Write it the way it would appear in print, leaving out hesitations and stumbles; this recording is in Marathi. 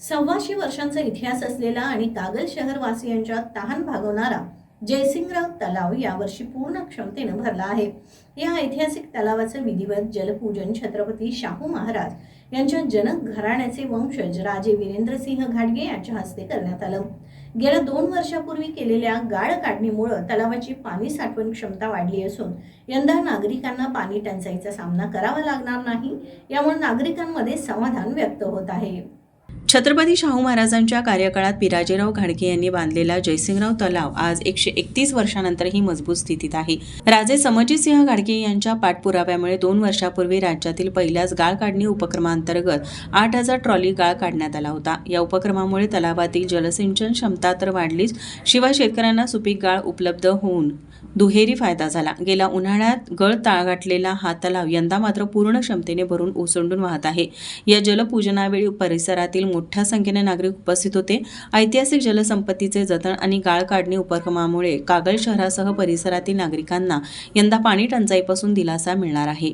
125 वर्षांचा इतिहास असलेला आणि कागल शहरवासियांच्या तहान भागवणारा जयसिंगराव तलाव यावर्षी पूर्ण क्षमतेने भरला आहे। या ऐतिहासिक तलावाचं विधिवत जलपूजन छत्रपती शाहू महाराज यांच्या जनक घराण्याचे वंशज राजे वीरेंद्रसिंह घाटगे यांच्या हस्ते करण्यात आलं। गेल्या 2 वर्षापूर्वी केलेल्या गाळ काढणीमुळे तलावाची पाणी साठवण क्षमता वाढली असून यंदा नागरिकांना पाणी टंचाईचा सामना करावा लागणार नाही, यामुळे नागरिकांमध्ये समाधान व्यक्त होत आहे। छत्रपती शाहू महाराजांच्या कार्यकाळात पिराजीराव घाटगे यांनी बांधलेला जयसिंगराव तलाव आज 131 वर्षांनंतरही मजबूत स्थितीत आहे। राजे समजितसिंह घाटगे यांच्या पाठपुराव्यामुळे 2 वर्षापूर्वी राज्यातील पहिल्याच गाळ काढणी उपक्रमांतर्गत 8000 ट्रॉली गाळ काढण्यात आला होता। या उपक्रमामुळे तलावातील जलसिंचन क्षमता तर वाढलीच, शिवाय शेतकऱ्यांना सुपीक गाळ उपलब्ध होऊन दुहेरी फायदा झाला। गेल्या उन्हाळ्यात गळ गाठलेला हा तलाव यंदा मात्र पूर्ण क्षमतेने भरून ओसंडून वाहत आहे। या जलपूजनावेळी परिसरातील मोठ्या संख्येने नागरिक उपस्थित होते। ऐतिहासिक जलसंपत्तीचे जतन आणि गाळ काढणी उपक्रमामुळे कागल शहरासह परिसरातील नागरिकांना यंदा पाणी टंचाईपासून दिलासा मिळणार आहे।